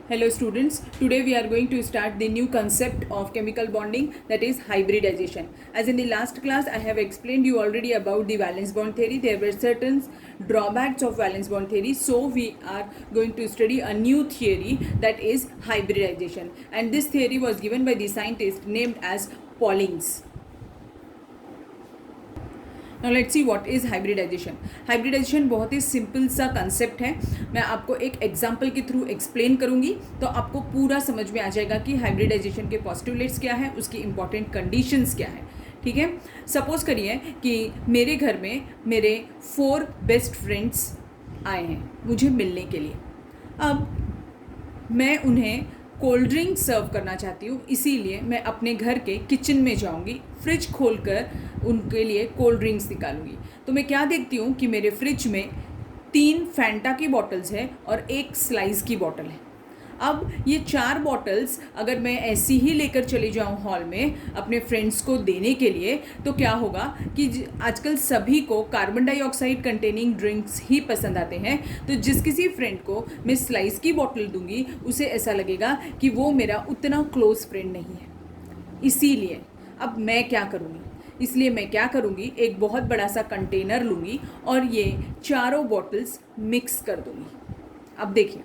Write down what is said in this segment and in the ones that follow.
Hello students, today we are going to start the new concept of chemical bonding, that is hybridization. As in the last class I have explained you already about the valence bond theory. There were certain drawbacks of valence bond theory, so we are going to study a new theory, that is hybridization, and this theory was given by the scientist named as Paulings. Now let's see what is hybridization. Hybridization बहुत ही simple सा concept है. मैं आपको एक example के through explain करूंगी तो आपको पूरा समझ में आ जाएगा कि हाइब्रिडाइजेशन के पोस्टुलेट्स क्या है, उसकी इंपॉर्टेंट कंडीशंस क्या है. ठीक है, सपोज करिए कि मेरे घर में मेरे 4 बेस्ट फ्रेंड्स आए हैं मुझे मिलने के लिए. अब मैं उन्हें कोल्ड ड्रिंक सर्व करना चाहती हूँ, इसीलिए मैं अपने घर के किचन में जाऊँगी, फ्रिज खोलकर उनके लिए कोल्ड ड्रिंक्स निकालूंगी. तो मैं क्या देखती हूँ कि मेरे फ्रिज में 3 फैंटा की बॉटल्स है और 1 स्लाइस की बॉटल है. अब ये 4 बॉटल्स अगर मैं ऐसी ही लेकर चली जाऊँ हॉल में अपने फ्रेंड्स को देने के लिए, तो क्या होगा कि आजकल सभी को कार्बन डाइऑक्साइड कंटेनिंग ड्रिंक्स ही पसंद आते हैं. तो जिस किसी फ्रेंड को मैं स्लाइस की बॉटल दूंगी उसे ऐसा लगेगा कि वो मेरा उतना क्लोज फ्रेंड नहीं है. इसीलिए अब मैं क्या करूँगी, एक बहुत बड़ा सा कंटेनर लूँगी और ये चारों बॉटल्स मिक्स कर दूँगी. अब देखिए,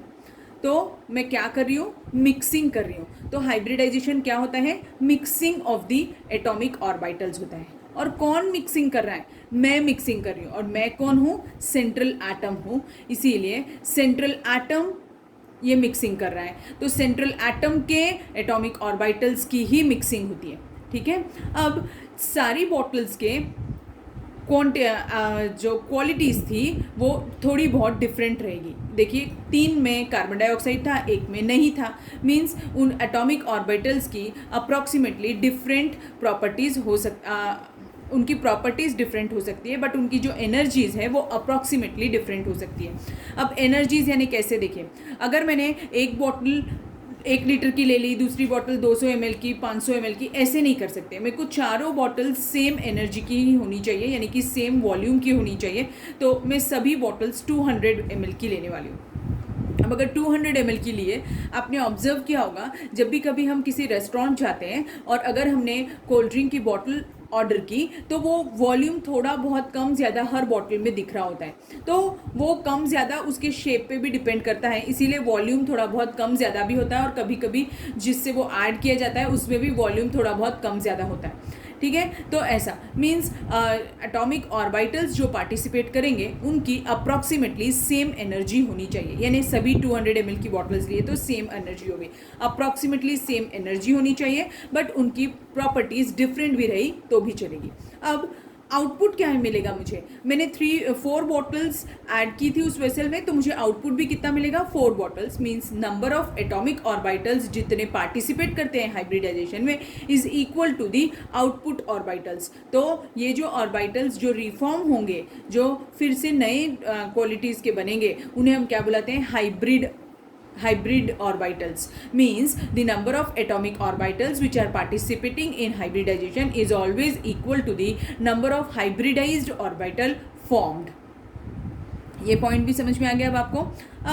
तो मैं क्या कर रही हूँ, मिक्सिंग कर रही हूँ. तो हाइब्रिडाइजेशन क्या होता है, mixing of the atomic orbitals होता है. और कौन मिक्सिंग कर रहा है, मैं मिक्सिंग कर रही हूँ. और मैं कौन हूँ, सेंट्रल एटम हूँ, इसीलिए सेंट्रल एटम ये मिक्सिंग कर रहा है. तो सेंट्रल एटम के एटॉमिक ऑर्बिटल्स की ही मिक्सिंग होती है. ठीक है, अब सारी बॉटल्स के जो क्वालिटीज़ थी वो थोड़ी बहुत डिफरेंट रहेगी. देखिए, 3 में कार्बन डाइऑक्साइड था, 1 में नहीं था. मीन्स उन एटॉमिक ऑर्बिटल्स की अप्रॉक्सीमेटली डिफरेंट प्रॉपर्टीज़ उनकी प्रॉपर्टीज़ डिफरेंट हो सकती है, बट उनकी जो एनर्जीज़ है वो अप्रॉक्सीमेटली डिफरेंट हो सकती है. अब एनर्जीज़ यानी कैसे, देखिए, अगर मैंने एक बॉटल 1 लीटर की ले ली, दूसरी बॉटल 200 ml की, 500 ml की, ऐसे नहीं कर सकते. मेरे को चारों बॉटल सेम एनर्जी की ही होनी चाहिए, यानी कि सेम वॉल्यूम की होनी चाहिए. तो मैं सभी बॉटल्स 200 ml की लेने वाली हूँ. अब अगर 200 ml की लिए, आपने ऑब्जर्व किया होगा जब भी कभी हम किसी रेस्टोरेंट जाते हैं और अगर हमने कोल्ड ड्रिंक की बॉटल ऑर्डर की तो वो वॉल्यूम थोड़ा बहुत कम ज़्यादा हर बॉटल में दिख रहा होता है. तो वो कम ज़्यादा उसके शेप पे भी डिपेंड करता है, इसीलिए वॉल्यूम थोड़ा बहुत कम ज़्यादा भी होता है. और कभी कभी जिससे वो ऐड किया जाता है उसमें भी वॉल्यूम थोड़ा बहुत कम ज़्यादा होता है. ठीक है, तो ऐसा मीन्स एटॉमिक ऑर्बिटल्स जो पार्टिसिपेट करेंगे उनकी अप्रॉक्सीमेटली सेम एनर्जी होनी चाहिए. यानी सभी 200 ml की बॉटल्स लिए तो सेम एनर्जी होगी, अप्रॉक्सीमेटली सेम एनर्जी होनी चाहिए, बट उनकी प्रॉपर्टीज़ डिफरेंट भी रही तो भी चलेगी. अब आउटपुट क्या मिलेगा मुझे, मैंने 4 बॉटल्स ऐड की थी उस वेसल में, तो मुझे आउटपुट भी कितना मिलेगा, 4 bottles. Means number of atomic orbitals जितने पार्टिसिपेट करते हैं हाइब्रिडाइजेशन में is equal to the output orbitals. तो ये जो ऑर्बिटल्स जो रिफॉर्म होंगे, जो फिर से नए क्वालिटीज़ के बनेंगे, उन्हें हम क्या बुलाते हैं, hybrid orbitals. Means the number of atomic orbitals which are participating in hybridization is always equal to the number of hybridized orbital formed. ये पॉइंट भी समझ में आ गया अब आपको.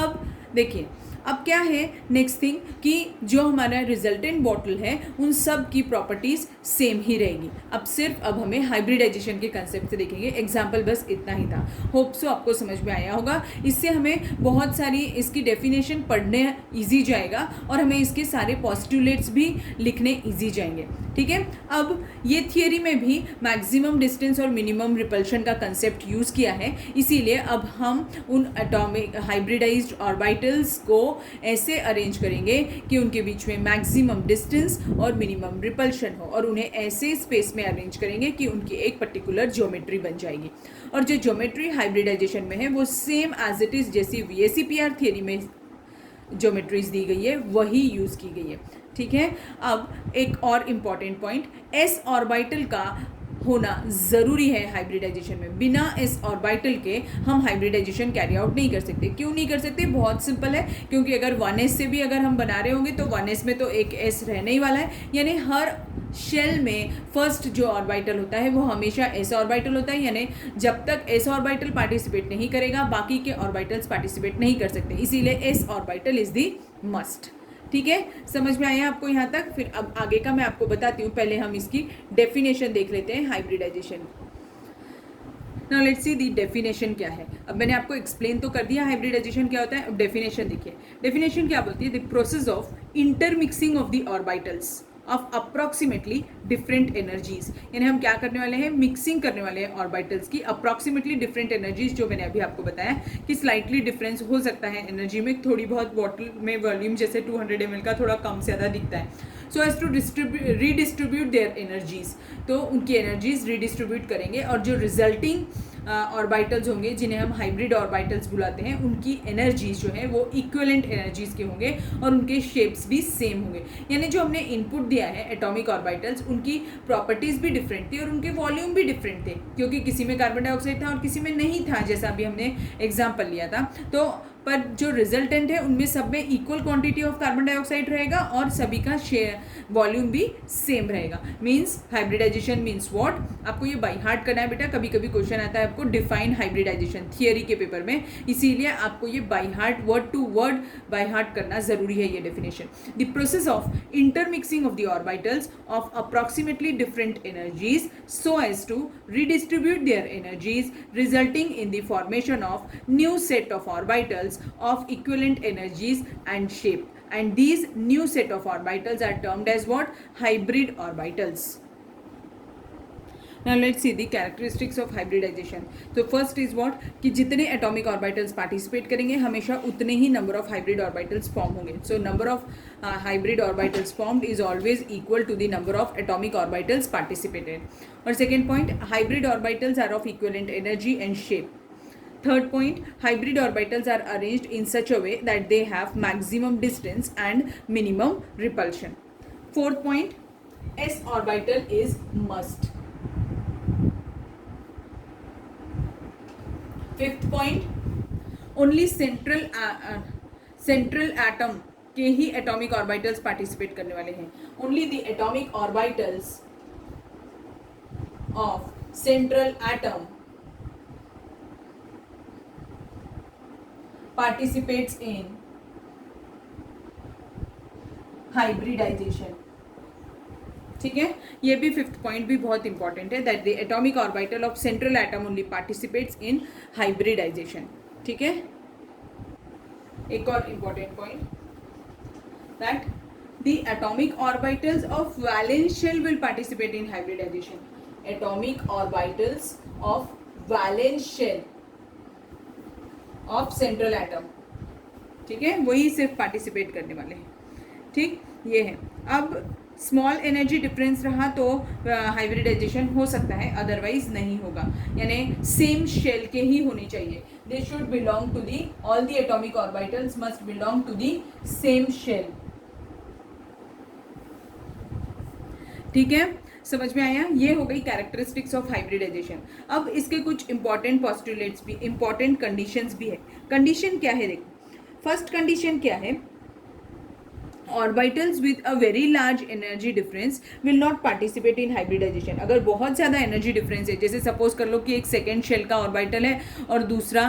अब देखिए, अब क्या है नेक्स्ट थिंग कि जो हमारा रिजल्टेंट बॉटल है उन सब की प्रॉपर्टीज़ सेम ही रहेगी. अब हमें हाइब्रिडाइजेशन के कंसेप्ट से देखेंगे. एग्जाम्पल बस इतना ही था. होप सो आपको समझ में आया होगा. इससे हमें बहुत सारी इसकी डेफिनेशन पढ़ने ईजी जाएगा और हमें इसके सारे पॉस्टुलेट्स भी लिखने ईजी जाएंगे. ठीक है, अब ये थियरी में भी मैक्सिमम डिस्टेंस और मिनिमम रिपल्शन का कंसेप्ट यूज़ किया है. इसीलिए अब हम उन एटॉमिक हाइब्रिडाइज्ड ऑर्बिटल्स को ऐसे अरेंज करेंगे कि उनके बीच में मैक्सिमम डिस्टेंस और मिनिमम रिपल्शन हो, और उन्हें ऐसे स्पेस में अरेंज करेंगे कि उनकी एक पर्टिकुलर ज्योमेट्री बन जाएगी. और जो ज्योमेट्री हाइब्रिडाइजेशन में है वो सेम एज इट इज़ जैसी VACPR थियरी में ज्योमेट्रीज दी गई है वही यूज़ की गई है. ठीक है, अब एक और इम्पॉर्टेंट पॉइंट, s ऑर्बिटल का होना ज़रूरी है हाइब्रिडाइजेशन में. बिना s ऑर्बिटल के हम हाइब्रिडाइजेशन कैरी आउट नहीं कर सकते. क्यों नहीं कर सकते, बहुत सिंपल है, क्योंकि अगर 1s से भी अगर हम बना रहे होंगे तो 1s में तो एक s रहने ही वाला है. यानी हर शेल में फर्स्ट जो ऑर्बिटल होता है वो हमेशा s ऑर्बिटल होता है. यानी जब तक s ऑर्बिटल पार्टिसिपेट नहीं करेगा बाकी के ऑर्बिटल्स पार्टिसिपेट नहीं कर सकते. इसीलिए s orbital is the must. ठीक है, समझ में आया आपको यहाँ तक? फिर अब आगे का मैं आपको बताती हूँ, पहले हम इसकी डेफिनेशन देख लेते हैं hybridization. Now let's see the definition क्या है। अब मैंने आपको एक्सप्लेन तो कर दिया हाइब्रिडाइजेशन क्या होता है, अब डेफिनेशन देखिए। डेफिनेशन क्या बोलती है? The process of intermixing of the orbitals of approximately different energies, यानी हम क्या करने वाले हैं, मिक्सिंग करने वाले हैं ऑर्बिटल्स की अप्रॉक्सीमेटली डिफरेंट एनर्जीज, जो मैंने अभी आपको बताया कि स्लाइटली डिफरेंस हो सकता है एनर्जी में, थोड़ी बहुत बॉटल में वॉल्यूम जैसे 200 ml का थोड़ा कम से ज़्यादा दिखता है। So as to redistribute their energies, तो उनकी एनर्जीज रीडिस्ट्रीब्यूट करेंगे और जो रिजल्टिंग ऑर्बिटल्स होंगे जिन्हें हम हाइब्रिड ऑर्बिटल्स बुलाते हैं, उनकी एनर्जीज जो है वो इक्विवेलेंट एनर्जीज के होंगे और उनके शेप्स भी सेम होंगे। यानी जो हमने इनपुट दिया है एटॉमिक ऑर्बिटल्स, उनकी प्रॉपर्टीज भी डिफरेंट थी और उनके वॉल्यूम भी डिफरेंट थे, क्योंकि किसी में कार्बन डाइऑक्साइड था और किसी में नहीं था, जैसा अभी हमने एग्जाम्पल लिया था। तो पर जो रिजल्टेंट है उनमें सब में equal quantity of carbon dioxide रहेगा और सभी का शेयर वॉल्यूम भी सेम रहेगा। मीन्स हाइब्रिडाइजेशन मीन्स व्हाट, आपको ये बाई हार्ट करना है बेटा। कभी कभी क्वेश्चन आता है आपको डिफाइन हाइब्रिडाइजेशन थियरी के पेपर में, इसीलिए आपको ये by heart word to word by heart करना जरूरी है ये definition. The process of intermixing of the orbitals of approximately different energies so as to redistribute their energies, resulting in the formation of new set of orbitals of equivalent energies and shape, and these new set of orbitals are termed as what? Hybrid orbitals. Now let's see the characteristics of hybridization. So first is what, कि जितने atomic orbitals participate करेंगे हमेशा उतने ही number of hybrid orbitals form होंगे. So number of hybrid orbitals formed is always equal to the number of atomic orbitals participated. और second point, hybrid orbitals are of equivalent energy and shape. Third point, hybrid orbitals are arranged in such a way that they have maximum distance and minimum repulsion. Fourth point, s orbital is must. Fifth point, only central atom के ही atomic orbitals participate करने वाले हैं। Only the atomic orbitals of central atom participates in hybridization. ठीक है, ये भी fifth point भी बहुत इंपॉर्टेंट है, that the atomic orbital of central atom only participates in hybridization. ठीक है, एक और important point, that the atomic orbitals of valence shell will participate in hybridization. Atomic orbitals of valence shell of central atom, ठीक है, वही सिर्फ participate करने वाले हैं। ठीक, ये है। अब स्मॉल एनर्जी डिफरेंस रहा तो हाइब्रिडाइजेशन हो सकता है, अदरवाइज नहीं होगा। यानी सेम शेल के ही होने चाहिए, they should belong to the, all the atomic orbitals must belong to the same shell. ठीक है, समझ में आया? ये हो गई कैरेक्टरिस्टिक्स ऑफ हाइब्रिडाइजेशन। अब इसके कुछ इंपॉर्टेंट पोस्टुलेट्स भी, इंपॉर्टेंट कंडीशंस भी है। कंडीशन क्या है देखो, फर्स्ट कंडीशन क्या है, orbitals with a very large energy difference will not participate in hybridization. अगर बहुत ज़्यादा एनर्जी डिफरेंस है, जैसे सपोज कर लो कि एक सेकेंड शेल का ऑर्बिटल है और दूसरा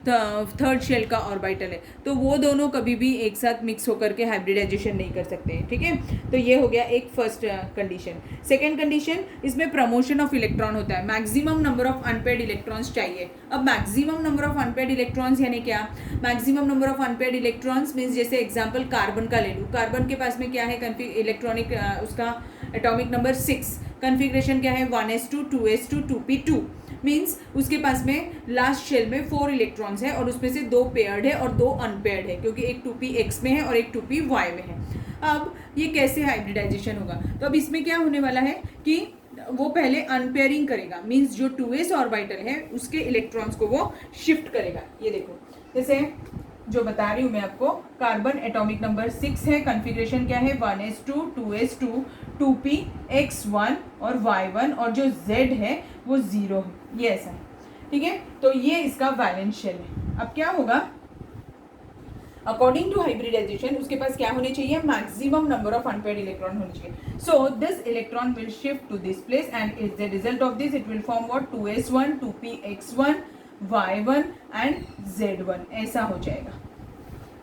थर्ड शेल का ऑर्बिटल है, तो वो दोनों कभी भी एक साथ मिक्स होकर के हाइब्रिडाइजेशन नहीं कर सकते हैं। ठीक है, तो ये हो गया एक फर्स्ट कंडीशन। सेकेंड कंडीशन, इसमें प्रमोशन ऑफ इलेक्ट्रॉन होता है, maximum number of unpaired electrons चाहिए। अब maximum number of unpaired electrons यानी क्या, maximum number of unpaired electrons means जैसे एग्जाम्पल कार्बन का ले लूँ, कार्बन के पास में क्या है इलेक्ट्रॉनिक उसका एटॉमिक नंबर 6, कन्फिग्रेशन क्या है 1s2 2s2 2p2, मीन्स उसके पास में लास्ट शेल में 4 इलेक्ट्रॉन्स है और उसमें से 2 पेयर्ड है और 2 अनपेयर्ड है, क्योंकि एक 2px में है और एक 2py में है। अब ये कैसे हाइब्रिडाइजेशन होगा, तो अब इसमें क्या होने वाला है कि वो पहले अनपेयरिंग करेगा, मीन्स जो 2s ऑर्बिटल है उसके इलेक्ट्रॉन्स को वो शिफ्ट करेगा। ये देखो, जैसे जो बता रही हूँ मैं आपको, कार्बन एटॉमिक नंबर 6 है, कन्फिग्रेशन क्या है 1s2 2s2 2px1 और y1, और जो z है वो 0 है, ये ऐसा है। ठीक है, तो ये इसका वैलेंस शेल है। अब क्या होगा, अकॉर्डिंग टू हाइब्रिडाइजेशन उसके पास क्या होने चाहिए, maximum number of unpaired electron होने चाहिए। So this electron will shift to this place and is the result of this, it will form what 2s1 2px1 y1 and z1, ऐसा हो जाएगा।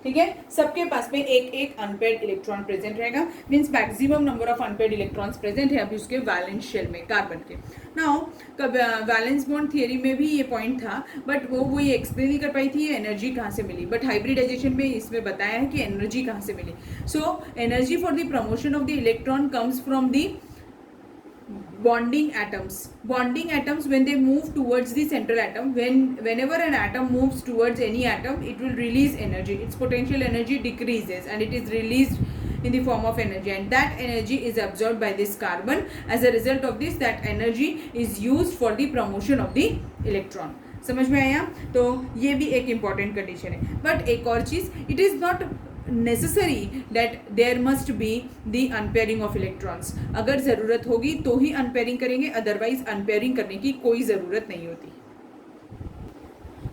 ठीक है, सबके पास में एक एक अनपेयर्ड इलेक्ट्रॉन प्रेजेंट रहेगा, means maximum number of unpaired electrons present है अभी उसके वैलेंस शेल में कार्बन के। नाउ वैलेंस बॉन्ड थियरी में भी ये पॉइंट था, बट वो ये एक्सप्लेन नहीं कर पाई थी एनर्जी कहाँ से मिली, बट हाइब्रिडाइजेशन में इसमें बताया है कि एनर्जी कहाँ से मिली। So energy for the promotion of the electron comes from the bonding atoms when they move towards the central atom, whenever an atom moves towards any atom, it will release energy, its potential energy decreases and it is released in the form of energy, and that energy is absorbed by this carbon. As a result of this, that energy is used for the promotion of the electron. समझ में आया? तो ये भी एक important condition है। But एक और चीज़, it is not necessary that there must be the unpairing of electrons. अगर ज़रूरत होगी तो ही अनपेयरिंग करेंगे, अदरवाइज अनपेयरिंग करने की कोई ज़रूरत नहीं होती।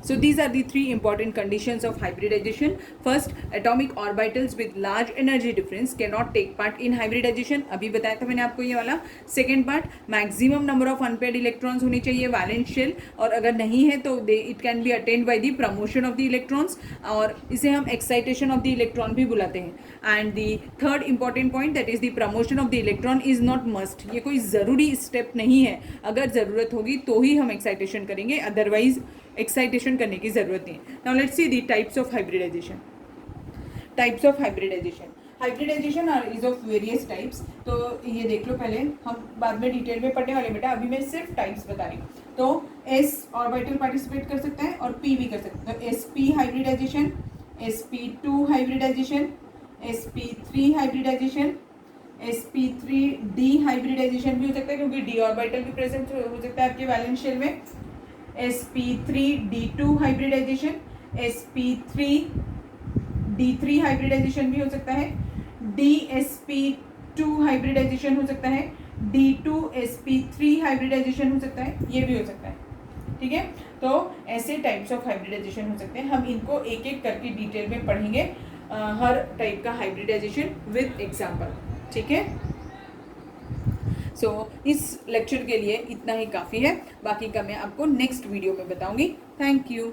So these are the three important conditions of hybridization. First, atomic orbitals with large energy difference cannot take part in hybridization. अभी बताया था मैंने आपको ये वाला। Second part, maximum number of unpaired electrons होनी चाहिए valence shell, और अगर नहीं है तो it can be attained by the promotion of the electrons, और इसे हम excitation of the electron भी बुलाते हैं। And the third important point, that is the promotion of the electron is not must. ये कोई ज़रूरी step नहीं है, अगर ज़रूरत होगी तो ही हम excitation करेंगे, otherwise एक्साइटेशन करने की जरूरत नहीं है। Now let's see the types of hybridization. Types of hybridization, hybridization is of various types. तो ये देख लो, पहले हम बाद में डिटेल में पढ़ने वाले बेटा, अभी मैं सिर्फ टाइप्स बता रही हूँ। तो एस ऑर्बिटल पार्टिसिपेट कर सकता है और पी भी कर सकता है। तो sp hybridization, sp2 hybridization, sp3 hybridization, sp3d hybridization भी हो सकता है क्योंकि d ऑर्बिटल भी प्रेजेंट हो सकता है आपके वैलेंस शेल में। sp3d2 हाइब्रिडाइजेशन, sp3d3 हाइब्रिडाइजेशन भी हो सकता है, dsp2 हाइब्रिडाइजेशन हो सकता है, d2sp3 हाइब्रिडाइजेशन हो सकता है, ये भी हो सकता है। ठीक है, तो ऐसे टाइप्स ऑफ हाइब्रिडाइजेशन हो सकते हैं। हम इनको एक एक करके डिटेल में पढ़ेंगे, हर टाइप का हाइब्रिडाइजेशन विद एग्जाम्पल। ठीक है, सो इस लेक्चर के लिए इतना ही काफ़ी है, बाकी का मैं आपको नेक्स्ट वीडियो में बताऊंगी। Thank you.